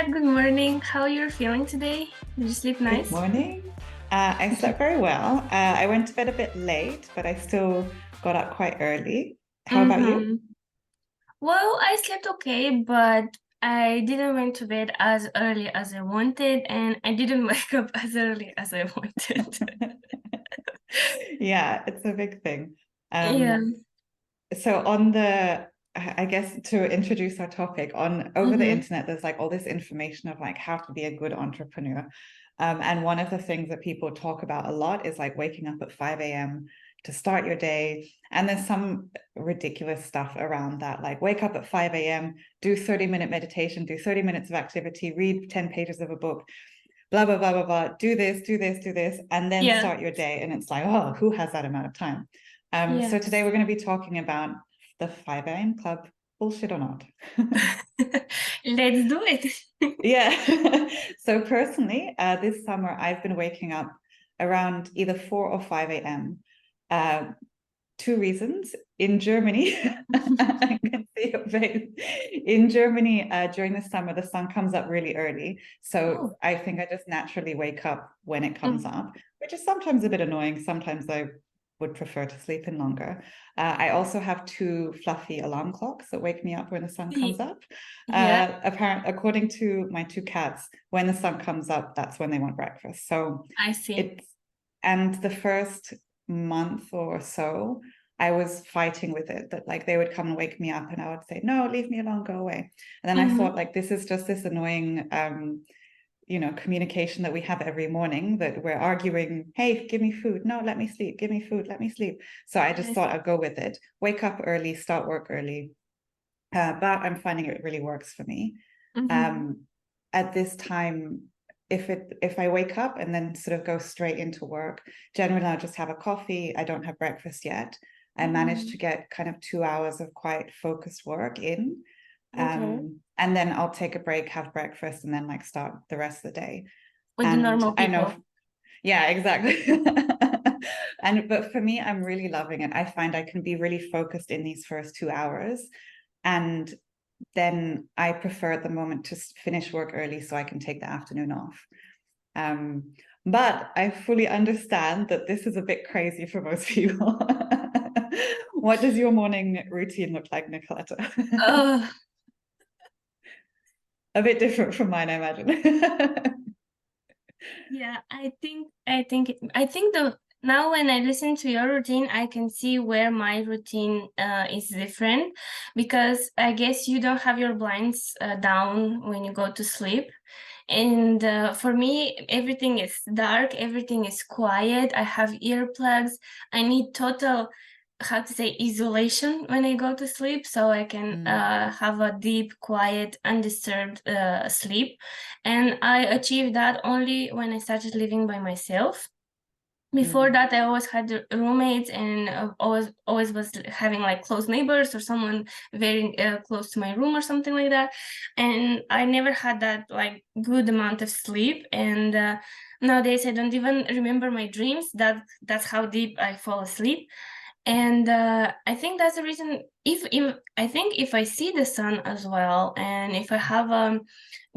Kat, good morning. How you're feeling today? Did you sleep Good nice? morning. I slept very well. I went to bed a bit late, but I still got up quite early. How about you? Mm-hmm. Well, I slept okay, but I didn't went to bed as early as I wanted, and I didn't wake up as early as I wanted. Yeah, it's a big thing. Yeah. Um, so on I guess to introduce our topic, on over the Mm-hmm. internet, there's like all this information of like how to be a good entrepreneur. And one of the things that people talk about a lot is like waking up at 5 a.m. to start your day. And there's some ridiculous stuff around that, like wake up at 5 a.m., do 30-minute meditation, do 30 minutes of activity, read 10 pages of a book, blah, blah, blah, blah, blah, do this, do this, do this, and then Yeah. start your day. And it's like, oh, who has that amount of time? So today Yes. we're going to be talking about the 5 a.m. club, bullshit or not. Let's do it. Yeah. So personally, this summer I've been waking up around either 4 or 5 a.m. Uh, two reasons. In Germany, I can see your face. In Germany, during the summer, the sun comes up really early. So Oh. I think I just naturally wake up when it comes Mm. up, which is sometimes a bit annoying. Sometimes I would prefer to sleep in longer. I also have two fluffy alarm clocks that wake me up when the sun comes Ye- up. Yeah. According to my two cats, when the sun comes up, that's when they want breakfast. So I see. it's, and the first month or so, I was fighting with it that like they would come and wake me up and I would say, no, leave me alone, go away. And then I Mm-hmm. thought like, this is just this annoying, communication that we have every morning that we're arguing, hey, give me food. No, let me sleep. Give me food. Let me sleep. So I just Yes. thought I'd go with it. Wake up early, start work early. But I'm finding it really works for me. Mm-hmm. Um, at this time, if I wake up and then sort of go straight into work, generally I'll just have a coffee. I don't have breakfast yet. I managed Mm-hmm. to get kind of 2 hours of quite focused work in. Okay. And then I'll take a break, have breakfast, and then like start the rest of the day. With the And normal I know, people. yeah, exactly. And but for me, I'm really loving it. I find I can be really focused in these first 2 hours. And then I prefer at the moment to finish work early so I can take the afternoon off. Um, but I fully understand that this is a bit crazy for most people. What does your morning routine look like, Nicoletta? Oh, A bit different from mine, I imagine. yeah, I think the now when I listen to your routine, I can see where my routine is different because I guess you don't have your blinds down when you go to sleep. And for me, everything is dark, everything is quiet. I have earplugs. I need total, how to say, isolation when I go to sleep so I can Mm, have a deep, quiet, undisturbed sleep. And I achieved that only when I started living by myself. Before mm, that, I always had roommates and always was having like close neighbors or someone very close to my room or something like that. And I never had that like good amount of sleep. And nowadays, I don't even remember my dreams. That's how deep I fall asleep. And I think that's the reason. If I think if I see the sun as well, and if I have a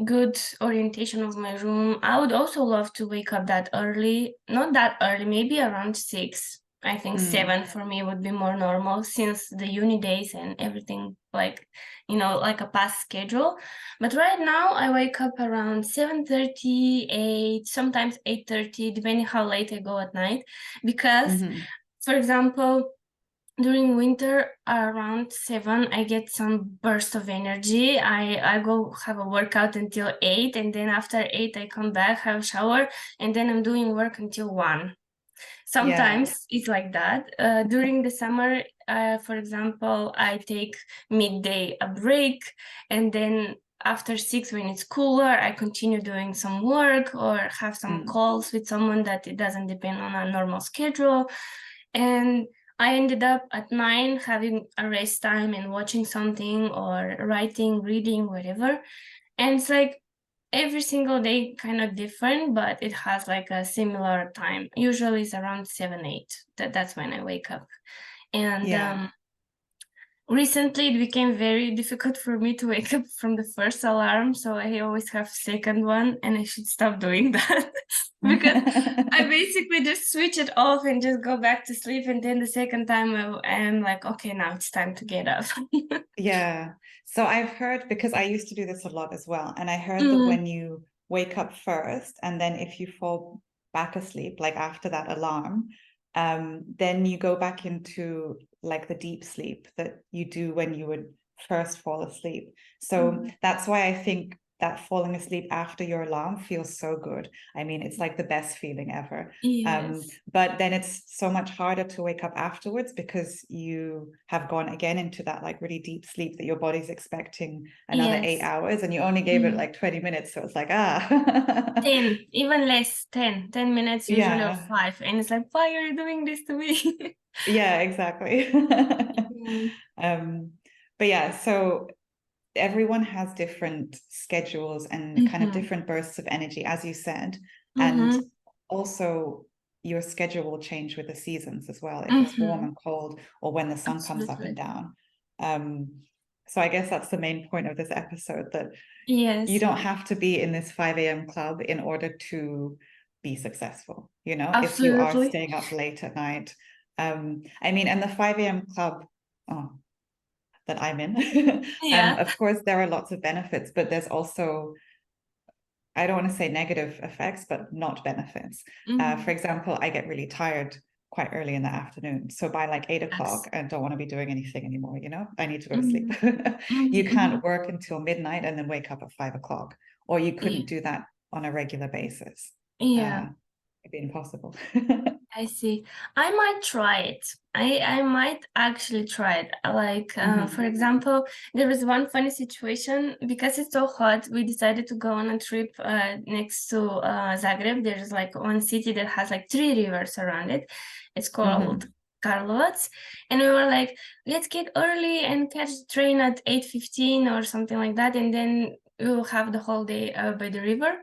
good orientation of my room, I would also love to wake up that early. Not that early, maybe around 6. I think mm. 7 for me would be more normal since the uni days and everything, like, like a past schedule. But right now I wake up around 7:30, 8, sometimes 8:30, depending how late I go at night. Because, Mm-hmm. for example, during winter around 7 I get some burst of energy. I go have a workout until 8, and then after 8 I come back, have a shower, and then I'm doing work until 1. Yeah. Sometimes it's like that. During the summer, for example, I take midday a break, and then after 6 when it's cooler I continue doing some work or have some Mm. calls with someone that it doesn't depend on a normal schedule. And I ended up at 9 having a rest time and watching something or writing, reading, whatever. And it's like every single day kind of different, but it has like a similar time. Usually it's around 7, 8. That's when I wake up. And Yeah. Recently, it became very difficult for me to wake up from the first alarm, so I always have second one, and I should stop doing that because I basically just switch it off and just go back to sleep, and then the second time I'm like, okay, now it's time to get up. Yeah. So I've heard, because I used to do this a lot as well, and I heard that Mm, when you wake up first and then if you fall back asleep, like after that alarm, then you go back into like the deep sleep that you do when you would first fall asleep. So mhm. that's why I think that falling asleep after your alarm feels so good. I mean, it's like the best feeling ever. Yes, But then it's so much harder to wake up afterwards because you have gone again into that like really deep sleep that your body's expecting another eight yes. hours and you only gave it Mm. like 20 minutes. So it's like, ah, 10, even less, 10 minutes usually or yeah, 5. And it's like, why are you doing this to me? yeah, exactly. Mm, um, but yeah, so everyone has different schedules and kind of mm-hmm, different bursts of energy, as you said. And mm-hmm, also, your schedule will change with the seasons as well, if it's warm mm-hmm. and cold or when the sun comes up and Absolutely. down. Um, so I guess that's the main point of this episode, that you Yes, don't have to be in this 5 a.m. club in order to be successful, if you are absolutely. staying up late at night. I mean, and the 5 a.m. club, oh, that I'm in. Yeah. Of course, there are lots of benefits, but there's also, I don't want to say negative effects, but not benefits. For Mm-hmm. example, I get really tired quite early in the afternoon. So by like 8 o'clock, Yes. I don't want to be doing anything anymore, I need to go to sleep. Mm-hmm. Mm-hmm. You Mm-hmm. can't work until midnight and then wake up at 5 o'clock, or you Yeah. couldn't do that on a regular basis. Yeah. Uh, it'd be impossible. I see. I might try it. I might actually try it. Like, for Mhm. example, there was one funny situation because it's so hot. We decided to go on a trip next to Zagreb. There's like one city that has like 3 rivers around it. It's called Mhm. Karlovac, and we were like, let's get early and catch the train at 8:15 or something like that, and then we'll have the whole day by the river.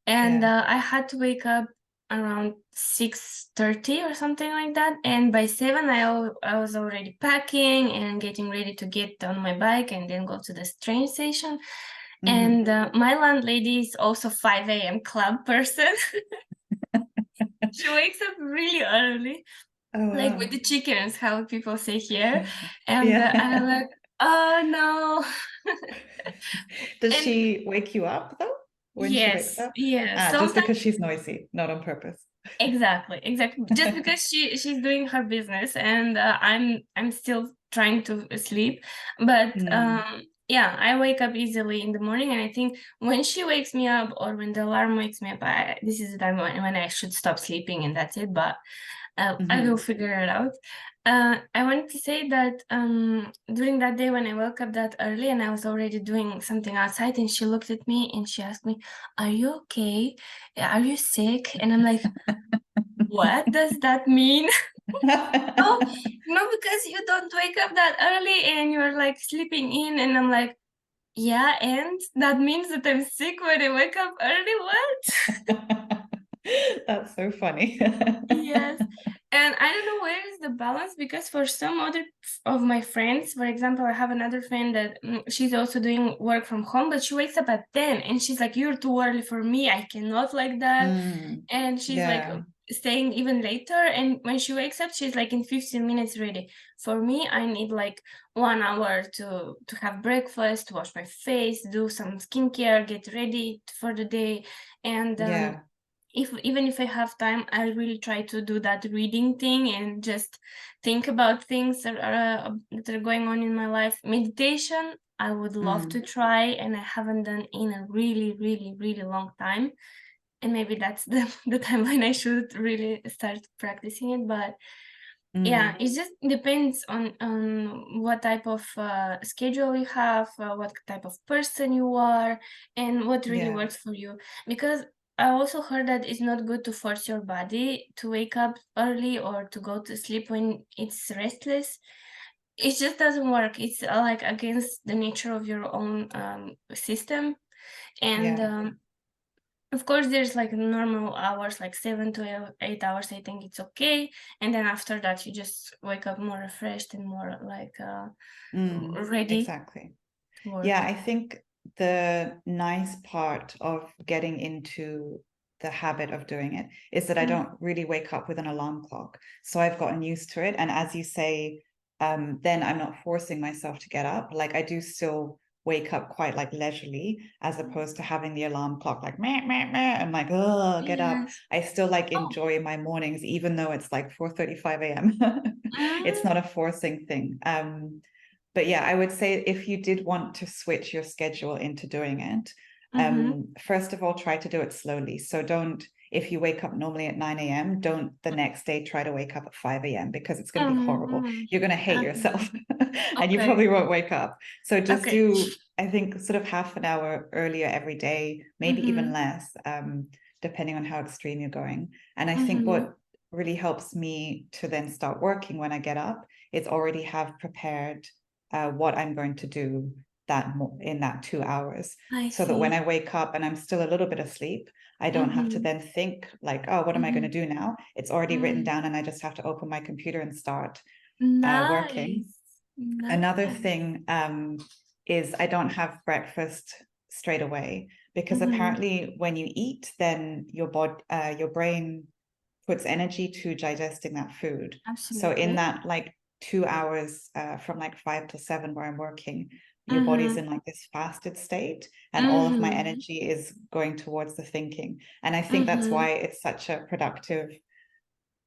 And Yeah. I had to wake up around 6:30 or something like that, and by 7 I was already packing and getting ready to get on my bike and then go to the train station. Mhm. And my landlady is also 5 a.m. club person. She wakes up really early, Oh, like with wow. the chickens, how people say here. And I'm Yeah. like, oh no. Does And she wake you up though when she wakes yes, up? yeah, Ah, just sometimes. because she's noisy, not on purpose. Exactly, exactly. Just because she's doing her business and I'm still trying to sleep, but Mm, yeah, I wake up easily in the morning, and I think when she wakes me up or when the alarm wakes me up, this is the time when I should stop sleeping, and that's it. But I will mhm. figure it out. I wanted to say that during that day when I woke up that early and I was already doing something outside, and she looked at me and she asked me, "Are you okay? Are you sick?" And I'm like, what does that mean? No, no, because you don't wake up that early and you're like sleeping in, and I'm like, yeah, and that means that I'm sick when I wake up early. What? That's so funny. Yes. And I don't know where is the balance, because for some other of my friends, for example, I have another friend that she's also doing work from home, but she wakes up at 10 and she's like, you're too early for me. I cannot like that. Mm, And she's like yeah, staying even later. And when she wakes up, she's like in 15 minutes ready. For me, I need like 1 hour to have breakfast, wash my face, do some skincare, get ready for the day. And yeah, if even if I have time, I really try to do that reading thing and just think about things that are going on in my life. Meditation, I would love to mm, try, and I haven't done in a really, really, really long time. And maybe that's the time when I should really start practicing it. But yeah, mm, it just depends on what type of schedule you have, what type of person you are, and what really yeah, works for you. Because I also heard that it's not good to force your body to wake up early or to go to sleep when it's restless. It just doesn't work. It's like against the nature of your own system. And yeah. Of course, there's like normal hours, like 7 to 8 hours. I think it's okay, and then after that, you just wake up more refreshed and more like ready Exactly. to Yeah, work. I think the nice part of getting into the habit of doing it is that I Mm. don't really wake up with an alarm clock. So I've gotten used to it. And as you say, then I'm not forcing myself to get up. Like I do still wake up quite like leisurely, as opposed to having the alarm clock like meh, meh, meh, and like, oh, get up. Yes. I still like Oh. enjoy my mornings, even though it's like 4:35 a.m. It's Mm, not a forcing thing. But yeah, I would say if you did want to switch your schedule into doing it, mm-hmm. first of all, try to do it slowly. So don't, if you wake up normally at 9 a.m., don't the next day try to wake up at 5 a.m. because it's going to be horrible. Mm-hmm. You're going to hate Okay. yourself and you Okay. probably won't wake up. So just Okay. do, I think, sort of half an hour earlier every day, maybe even Mm-hmm. less, depending on how extreme you're going. And I think Mm-hmm. what really helps me to then start working when I get up is already have prepared what I'm going to do in that 2 hours, I so that when see. I wake up and I'm still a little bit asleep, I don't have to Mm-hmm. then think like, oh, what am I going to Mm-hmm. do now? It's already written Mm. down, and I just have to open my computer and start working. Nice. Another Nice. thing is I don't have breakfast straight away because Mm-hmm. apparently when you eat, then your brain puts energy to digesting that food. So in Absolutely. that like 2 hours from like 5 to 7 where I'm working, your body's Mm-hmm. in like this fasted state, and all of my Mm-hmm. energy is going towards the thinking. And I think that's Mm-hmm. why it's such a productive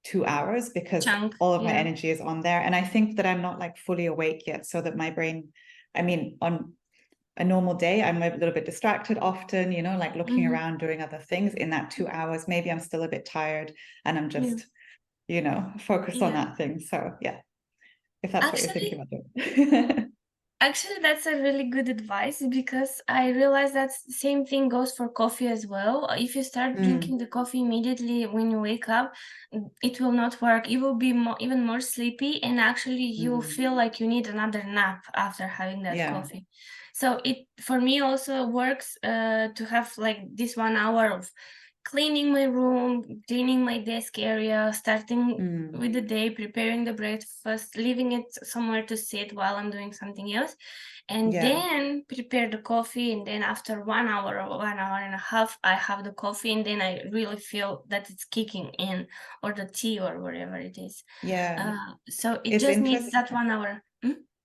2 hours, because Chunk. all of my Yeah. energy is on there. And I think that I'm not like fully awake yet, so that my brain, I mean, on a normal day, I'm a little bit distracted often, like looking Mm-hmm. around, doing other things. In that 2 hours, maybe I'm still a bit tired and I'm Yeah. just, focused on Yeah. that thing. So yeah, if that's what you're thinking Actually, about doing. Actually, that's a really good advice because I realize that same thing goes for coffee as well. If you start Mm, drinking the coffee immediately when you wake up, it will not work. You will be even more sleepy, and actually, you will mm, feel like you need another nap after having that yeah. coffee. So it for me also works to have like this 1 hour of cleaning my room, cleaning my desk area, starting Mm, with the day, preparing the breakfast, leaving it somewhere to sit while I'm doing something else, and yeah. then prepare the coffee. And then after 1 hour or 1 hour and a half, I have the coffee, and then I really feel that it's kicking in, or the tea, or whatever it is. Yeah. So it It's just needs interesting. that 1 hour.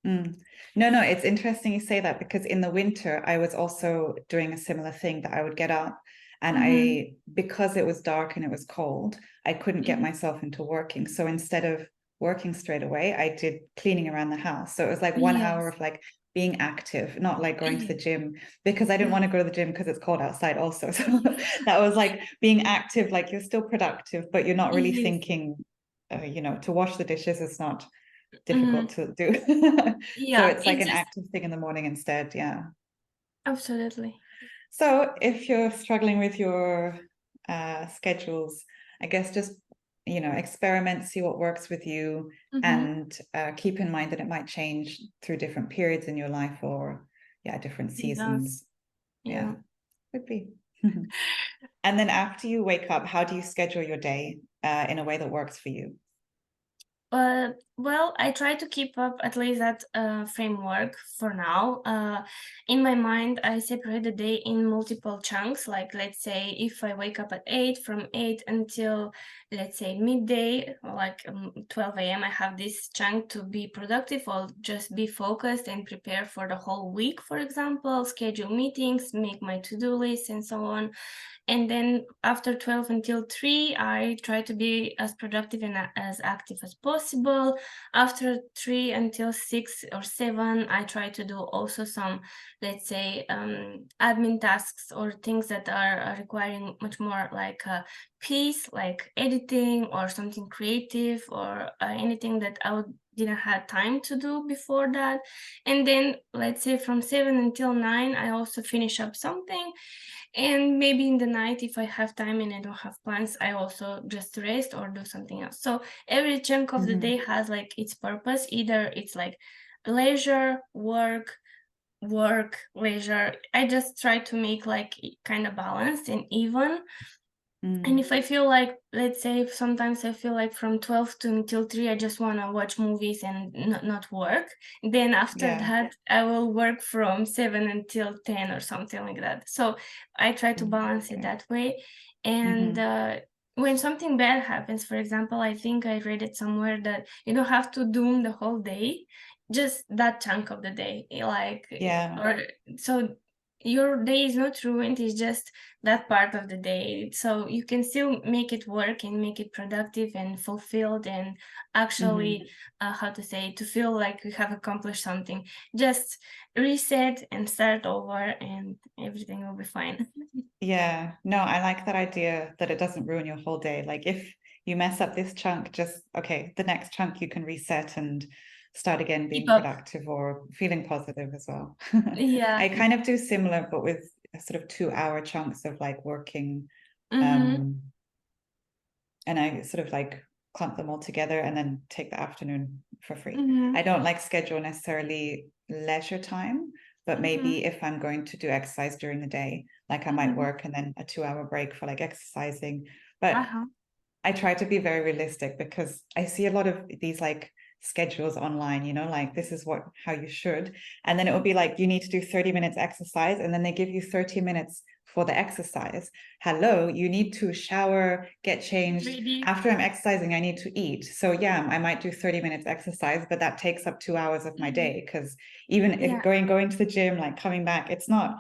Mm. No, no, it's interesting you say that, because in the winter I was also doing a similar thing, that I would get up and Mm-hmm. because it was dark and it was cold, I couldn't get Mm-hmm. myself into working. So instead of working straight away, I did cleaning around the house. So it was like 1 hour Yes. of like being active, not like going to the Yes. gym, because I didn't Yes. want to go to the gym because it's cold outside also. So Yes. that was like being active, like you're still productive, but you're not really Yes. thinking, to wash the dishes is not difficult Mm-hmm. to do. So Yeah. it's like It an just active thing in the morning instead. Yeah. absolutely. So if you're struggling with your schedules, I guess just, experiment, see what works with you, Mm-hmm. and keep in mind that it might change through different periods in your life, or, yeah, different It does. seasons. Yeah. Yeah, could be. And then after you wake up, how do you schedule your day in a way that works for you? Well, I try to keep up at least that framework for now. In my mind, I separate the day in multiple chunks. Like, let's say, if I wake up at 8, from 8 until, let's say, midday, like 12 a.m., I have this chunk to be productive or just be focused and prepare for the whole week, for example, schedule meetings, make my to-do list, and so on. And then after 12 until 3, I try to be as productive and as active as possible. After 3 until 6 or 7, I try to do also some, let's say, admin tasks or things that are requiring much more like peace, like editing or something creative, or anything that didn't have time to do before that. And then, let's say, from 7 until 9, I also finish up something. And maybe in the night, if I have time and I don't have plans, I also just rest or do something else. So every chunk of the day Mhm. has like its purpose. Either it's like leisure, work, work, leisure. I just try to make like kind of balanced and even. And if I feel like, let's say, if sometimes I feel like from 12 to until 3, I just want to watch movies and not work. Then after Yeah. that, I will work from 7 until 10 or something like that. So I try to balance it Okay. that way. And Mm-hmm. when something bad happens, for example, I think I read it somewhere that you don't have to doom the whole day, just that chunk of the day. Like, Yeah. or so your day is not ruined, it's just that part of the day, so you can still make it work and make it productive and fulfilled and Mm-hmm. actually how to say, to feel like you have accomplished something. Just reset and start over and everything will be fine. Yeah. No, I like that idea that it doesn't ruin your whole day. Like if you mess up this chunk, just okay, the next chunk you can reset and start again Keep being up. productive or feeling positive as well. Yeah. I kind of do similar, but with sort of 2 hour chunks of like working. Mm-hmm. Um, and I sort of like clump them all together and then take the afternoon for free. Mm-hmm. I don't like schedule necessarily leisure time, but Mm-hmm. maybe if I'm going to do exercise during the day, like I might Mm-hmm. work and then a 2 hour break for like exercising. But Uh-huh. I try to be very realistic because I see a lot of these like schedules online, like this is what how you should. And then it will be like you need to do 30 minutes exercise, and then they give you 30 minutes for the exercise. Hello, you need to shower, get Get changed. ready. After I'm exercising, I need to eat. So yeah, I might do 30 minutes exercise, but that takes up 2 hours of my Mm-hmm. day because even if Yeah. going to the gym, like coming back, it's not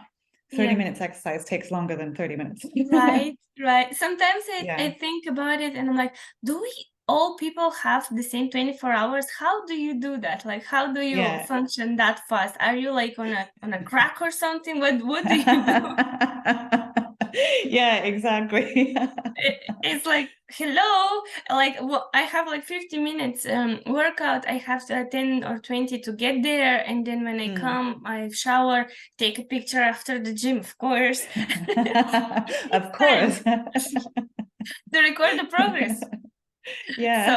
30 Yeah. minutes exercise takes longer than 30 minutes. Right, right. Sometimes I Yeah. think about it and I'm like, do we all people have the same 24 hours? How do you do that? Like, how do you Yeah. function that fast? Are you like on a crack or something? What do you do? Yeah, exactly. It's like, hello, like I have like 50 minutes workout. I have to attend or 20 to get there. And then when I Mm. come, I shower, take a picture after the gym, of course. It Of takes time course. to record the progress. Yeah. So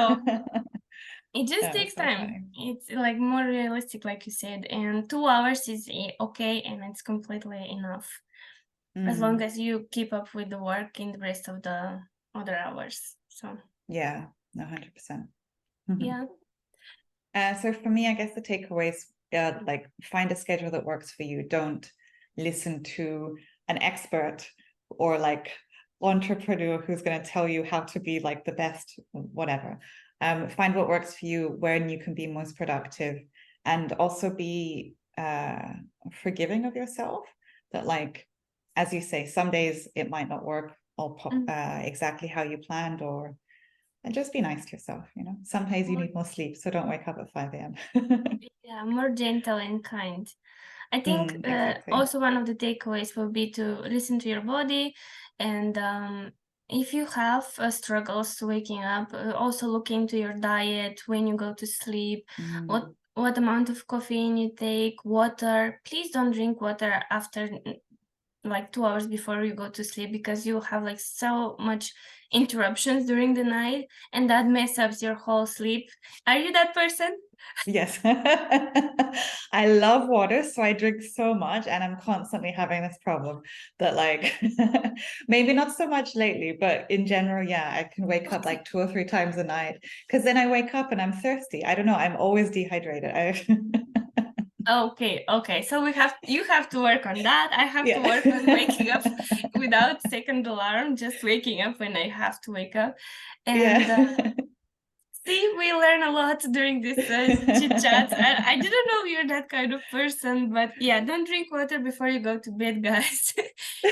it just Oh, takes so time. funny. It's like more realistic, like you said, and 2 hours is okay, and it's completely enough as long Mm. as you keep up with the work in the rest of the other hours. So Yeah, 100%. yeah. So for me, I guess the takeaways, like find a schedule that works for you. Don't listen to an expert or like entrepreneur who's going to tell you how to be like the best, whatever. Find what works for you, when you can be most productive, and also be forgiving of yourself. That like, as you say, some days it might not work all Mm. exactly how you planned, or and just be nice to yourself. Some days you More, need more sleep, so don't wake up at 5 a.m. yeah, more gentle and kind. I think Exactly. also one of the takeaways will be to listen to your body, and if you have struggles waking up, also look into your diet when you go to sleep, Mm. what amount of caffeine you take, water. Please don't drink water after like 2 hours before you go to sleep because you have like so much interruptions during the night and that mess up your whole sleep. Are you that person? Yes. I love water, so I drink so much, and I'm constantly having this problem that, like, maybe not so much lately, but in general, yeah, I can wake up like 2 or 3 times a night because then I wake up and I'm thirsty. I don't know, I'm always dehydrated. Okay. So you have to work on that. I have to Yeah. work on waking up without second alarm, just waking up when I have to wake up. And Yeah. see, we learn a lot during this chit chats. I didn't know you're that kind of person, but yeah, don't drink water before you go to bed, guys.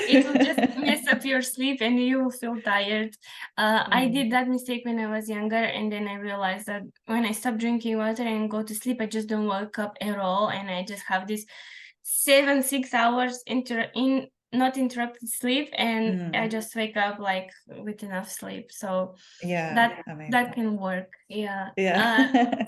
It will just mess up your sleep and you will feel tired. I did Mm. that mistake when I was younger, and then I realized that when I stop drinking water and go to sleep, I just don't wake up at all, and I just have this 6 hours in not interrupted sleep, and I Mm. just wake up like with enough sleep. So Yeah, that amazing. can work. Yeah. Yeah.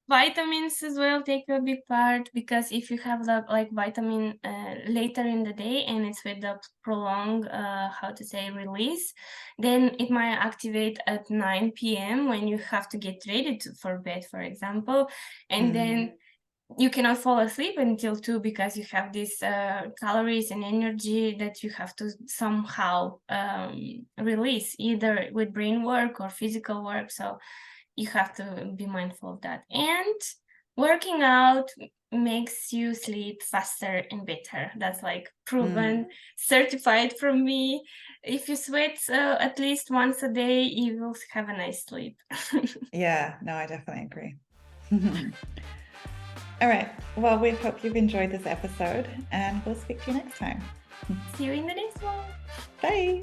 Vitamins as well take a big part because if you have the like vitamin later in the day and it's with the prolonged how to say release, then it might activate at 9 p.m. when you have to get ready for bed, for example, and then Mm. you cannot fall asleep until 2 because you have these calories and energy that you have to somehow release, either with brain work or physical work. So you have to be mindful of that. And working out makes you sleep faster and better. That's like proven, certified from me. If you sweat at least once a day, you will have a nice sleep. Yeah, no, I definitely agree. All right. Well, we hope you've enjoyed this episode, and we'll speak to you next time. See you in the next one. Bye.